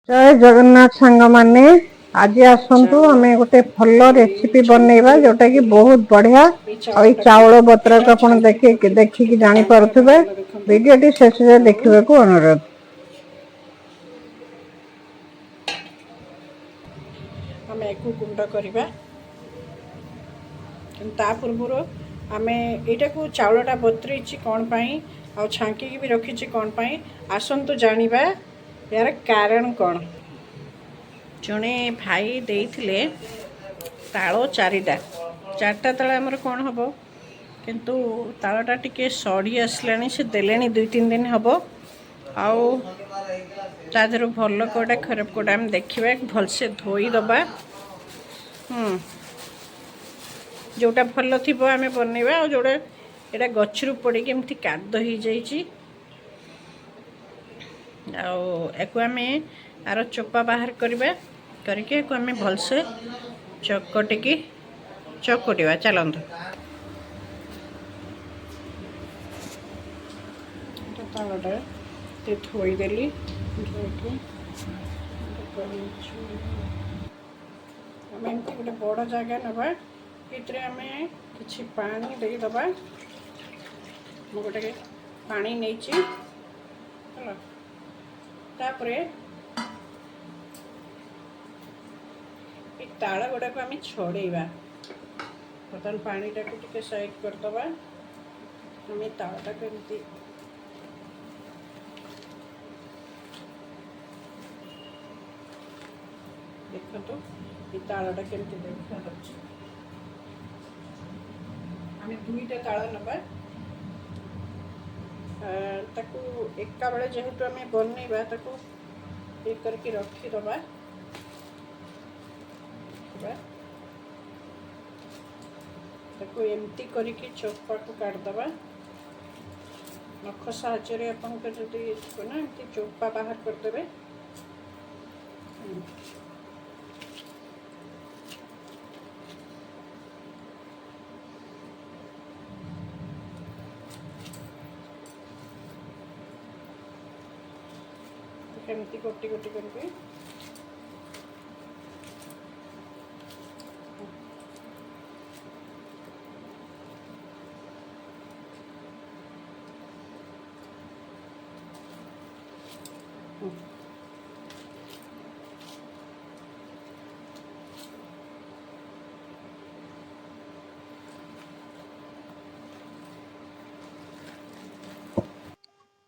जय जगन्नाथ सांग माने आज आसतु आम गोटे भल रेसिपी बनइबा जोटा कि बहुत बढ़िया और चाउल बतर को आप देखिकी जानी पारुथिबे वीडियो शेष देखा अनुरोध। आम एक गुंड करवा ता पूर्व आम यहाँ को चाउलटा बतरी कौन पाई आ छांकी भी रखी कौन पाई आसतु जानिबा यार कारण कौन। जड़े भाई देते ताल चारिटा ताल आमर कौन हम किंतु तालटा टिके सड़ी आसला से देले 2-3 दिन हम आधर भल कौटा खराब कौटा आम देखा भलसे धोईदबा जोटा भल थी आम बनवा और जोड़ा यहाँ गचरू पड़ी एमती काद हो जाए आर चोपा बाहर करवा करके आम भलसे चकटिकी चकटिवा चलतु तालटा धोईदेली आम एमती गोटे बड़ जगह नवा ये आम कि पानी देदबा मु गोटे पानी नहीं ताल गुड़ा को आम छड़ेवा बर्तमान पानीटा को टिके साइड करदबा आम तालटा को एमती देखो ये तालटा केमती देखा आम 2टा ताल नवा ताकू एका बेले जेहेतु आम बनइबा ताकू ये करके रखीदबा ताकू एमती करके चोपा को काटदबा नख साहाय्य आपन ना एमती चोपा बाहर करदेबे केमती गोटी गोटी करके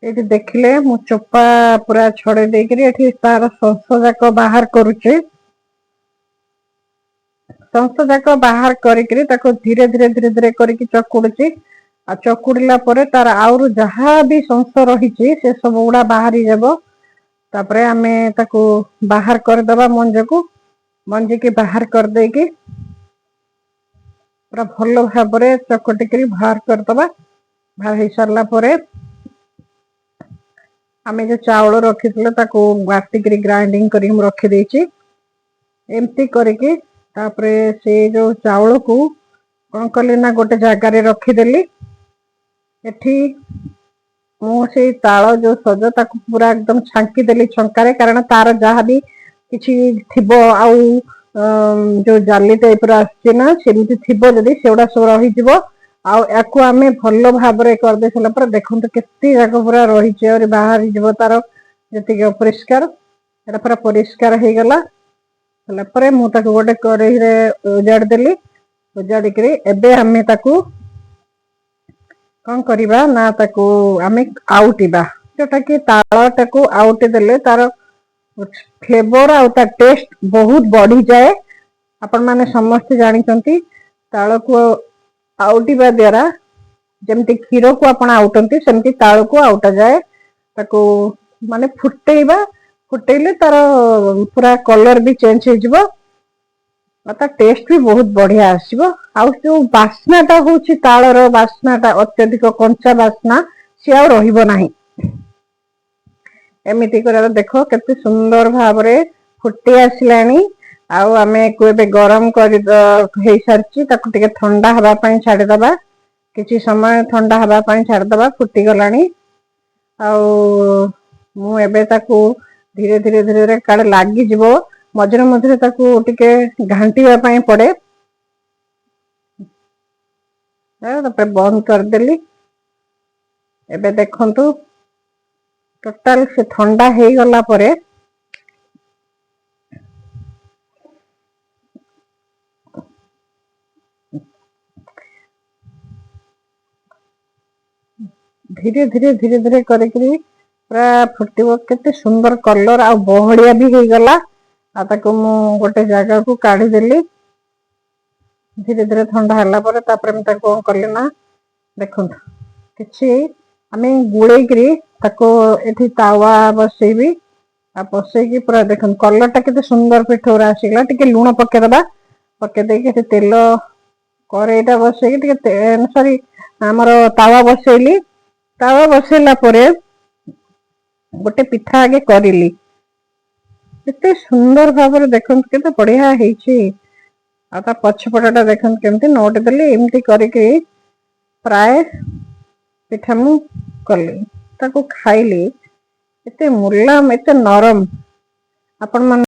ये देखिले मु चोपा पूरा छड़े देकरी तार संस जाक बाहर करुचे संस जाक बाहर करी धीरे धीरे धीरे धीरे करके चकुड़ी आ चकुड़िला परे तार आउर जहाँ भी संस रही से सब गुड़ा बाहरी जब तापरे आमे ताकू बाहर करदबा मंजी की बाहर कर देकी पूरा भल भाव चकटिकी बाहर करदबा बाहर हो सारा परे आम जो चाउल रखी बाटिक ग्राइंडिंग कर रखी देची एमती करके से जो चाउल को कौन कली ना गोटे जगार रखीदेली एठी मुझे ताल जो सज ताकू पूरा एकदम छांकी देली छंकार कारण तार जहाँ भी किसी थिबो आउ जो जाली टाइप आसना सेमती थिबो जदि सेगुड़ा सब रही आउ आमे भल भाव करदे सारा पर देखो केते जाक पूरा रही और बाहर जीव तार जी अपरिष्कार एटा पूरा परिष्कार हो गला पर मुझे गोटे कड़ई उजाड़ देली उजाड़िक एबे आमे ताकू कौन करवा ना ताकू आमे आउटिबा जोटा कि तालटा को आउटी देले तार फ्लेवर आउ तार टेस्ट बहुत बढ़ी जाए आपण माने समस्त जानिचंती ताल को आउटिबा द्वारा जमती क्षीर को आपण आउटंती सेमती ताल को आउटा जाए ताको माने फुटेइबा फुटेइले तार पूरा कलर भी चेंज हो जिवो ता टेस्ट भी बहुत बढ़िया आसीबो आ जो बास्नाटा होची तालर बास्नाटा अत्यधिक कंचा बास्ना से आ रहिबो नाही एमिति करे देखो केते सुंदर भाव रे फुटी आसिलानी आउ आमे को एबे गरम कर हे सारची ताकू टिके ठंडा हवा पई छाडी दबा किछि समय ठंडा हवा पई छाडी दबा फुटी गलानी आउ मु एबे ताकू धीरे धीरे धीरे धीरे काड़े लगी जीवो मझे मझे ताकू टिके घांटिया पाई पड़े तापर बंद करदेली एबे देखंतु टोटाल से ठंडा हो गला परे धीरे धीरे धीरे धीरे करी पूरा फुटब केते सुंदर कलर आ बहड़िया भी हो गला आ ताको मु गोटे जगह को काढ़ी देली धीरे धीरे ठंडा हला परे तापर हम ताको करले ना देखंतु किछि आमे गुळेई करी ताको एठी तावा बसेबी आ बसेकी पूरा देखन कलर टा केते सुंदर पिठोरा आसीला टिके लूण पके दबा पके देके से तेल करेईटा बसेकी टिके सॉरी हमर तावा बसेली तावा बसेला परे गोटे पिठा आगे करिली एते सुंदर भाବରେ देखंतु केते बढ़िया हेछि आ ता पछपटाटा देखंतु केमती नोट देली एमती करके प्राय पिठा मु कली ताको खाइली एते मुलायम एते नरम आपण मन